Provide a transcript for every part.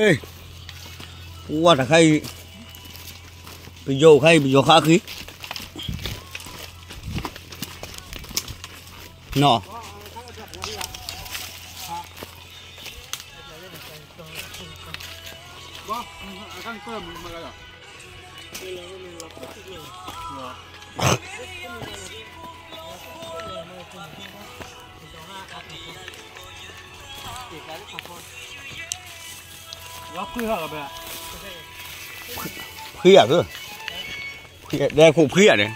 ê qua là khay bây giờ khá khí nọ khí à cơ đây khủng khí à đấy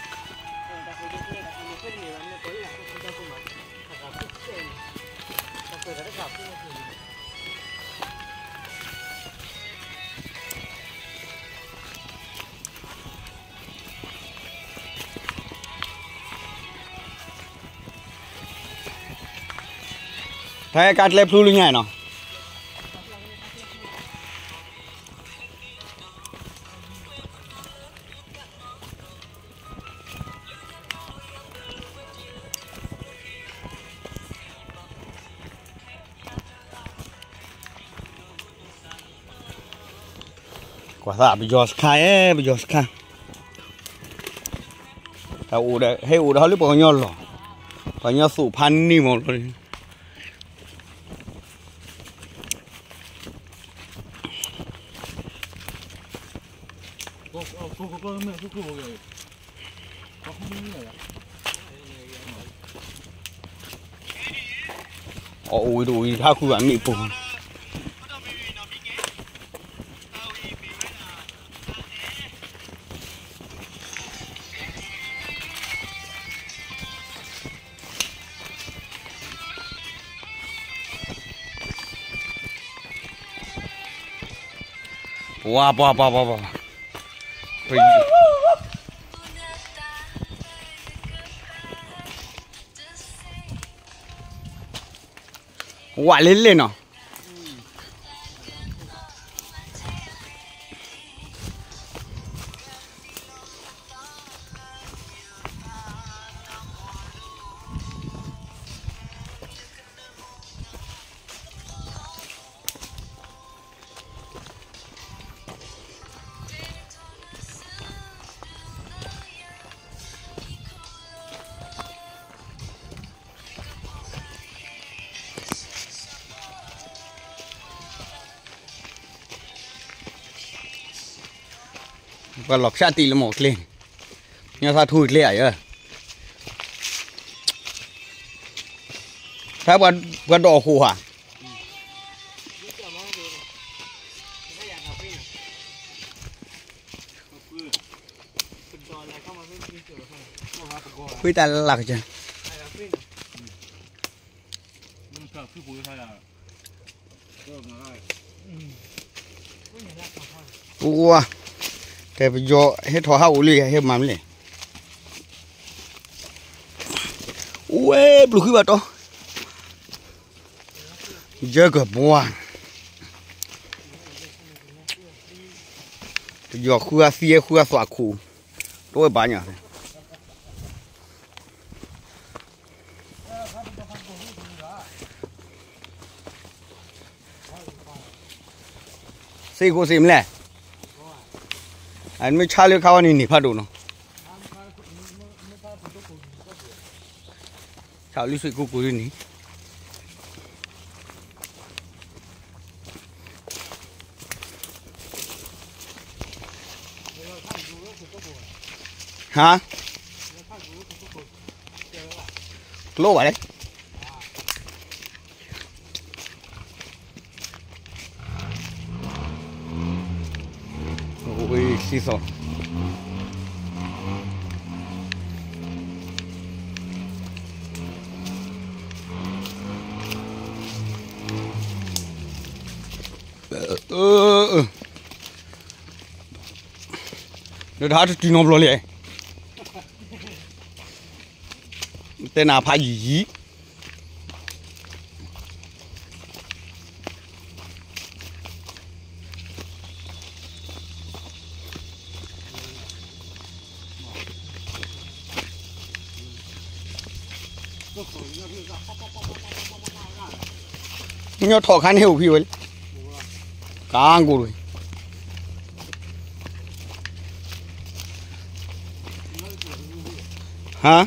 thế cắt lép luôn nhảy nào quả dạ bây giờ khai ấy bây giờ khai tao u đấy hay u đó lúc bao nhiêu rồi bao nhiêu số pan ni một rồi ôi đùi thao khu ăn mì bùn wow quả lên nào và lọc xa tí là một lên nhưng sao thui lẻ rồiถ้าวันดอกหัวคุยแต่หลักจ้ะวัวแต่ไปโยให้ทอห้าอุลีให้มันเลยเว้ยปลุกขึ้นมาต่อเยอะกับบัวไปโยคู่อาเซียคู่อาสวาคู่ตัวบ้านเนี่ยสี่กูสิมเลยอันไม่ชาเลือกเขาอันนี้หนีพาดูเนาะชาวลิสุกูนี่ฮะโลอะไรโอ้ยซีซอเดี๋ยวท้าจะกินนมเลยแต่หน้าพายีนี่ถอดคันเหี่ยวพี่ไว้ Càng cô rồi. Hả?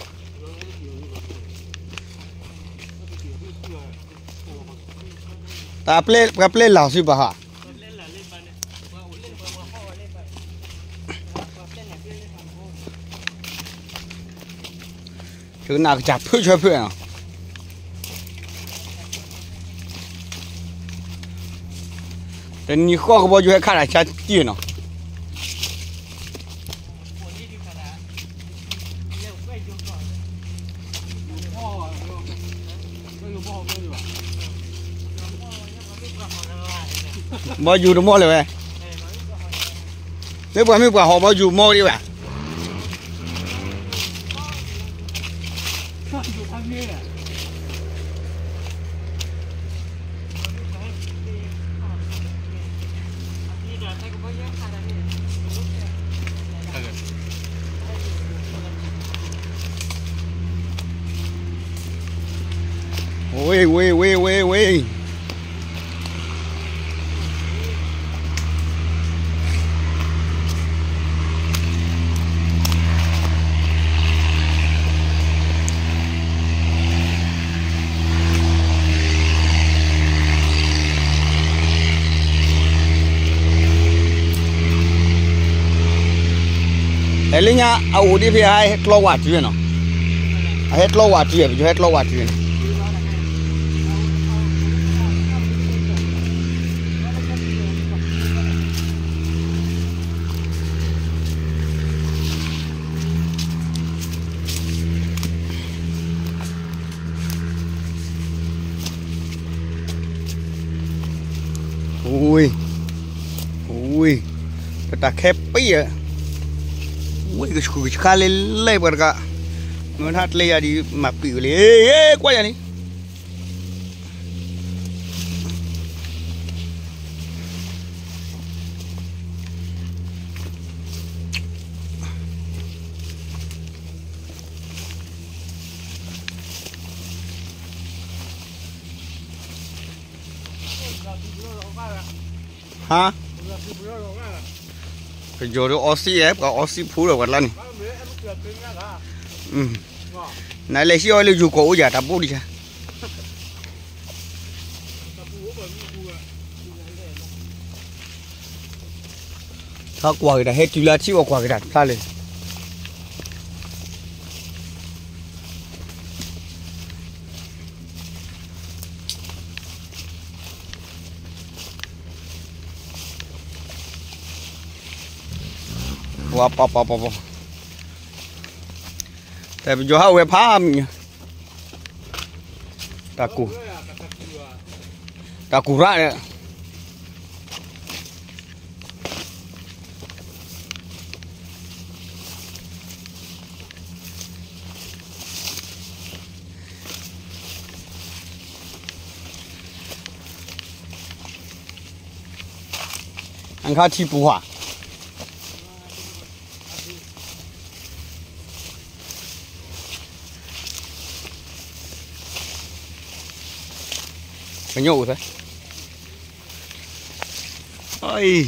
Ta play lao sih bah. Chứ nào chặt phơi cho phơi à? Tên như khó có bao nhiêu khai lại chặt tiền nào? Bao nhiêu nó mua rồi vậy? Nếu mấy quả họ bao nhiêu mua đi vậy? Ui. Elinya au di pihak het lo wat tu no. Het lo wat tu, jo het lo wat tu. Ui. Kita happy ya. Ui cái khá lên lấy bật cả. Nó hát lấy đi mà bị lấy quá vậy đi. Hả? Cái giờ đó Aussie ép cả Aussie phú rồi vật lần. Này lấy xíu lấy dù cổ giờ tập bút đi cha. Thao quả cái đã hết chú là chịu quả cái đặt ra lên. Wow. Tapi jual web ham. Taku rak. Angkat cipu ha. Cái nhổ thôi. Ôi.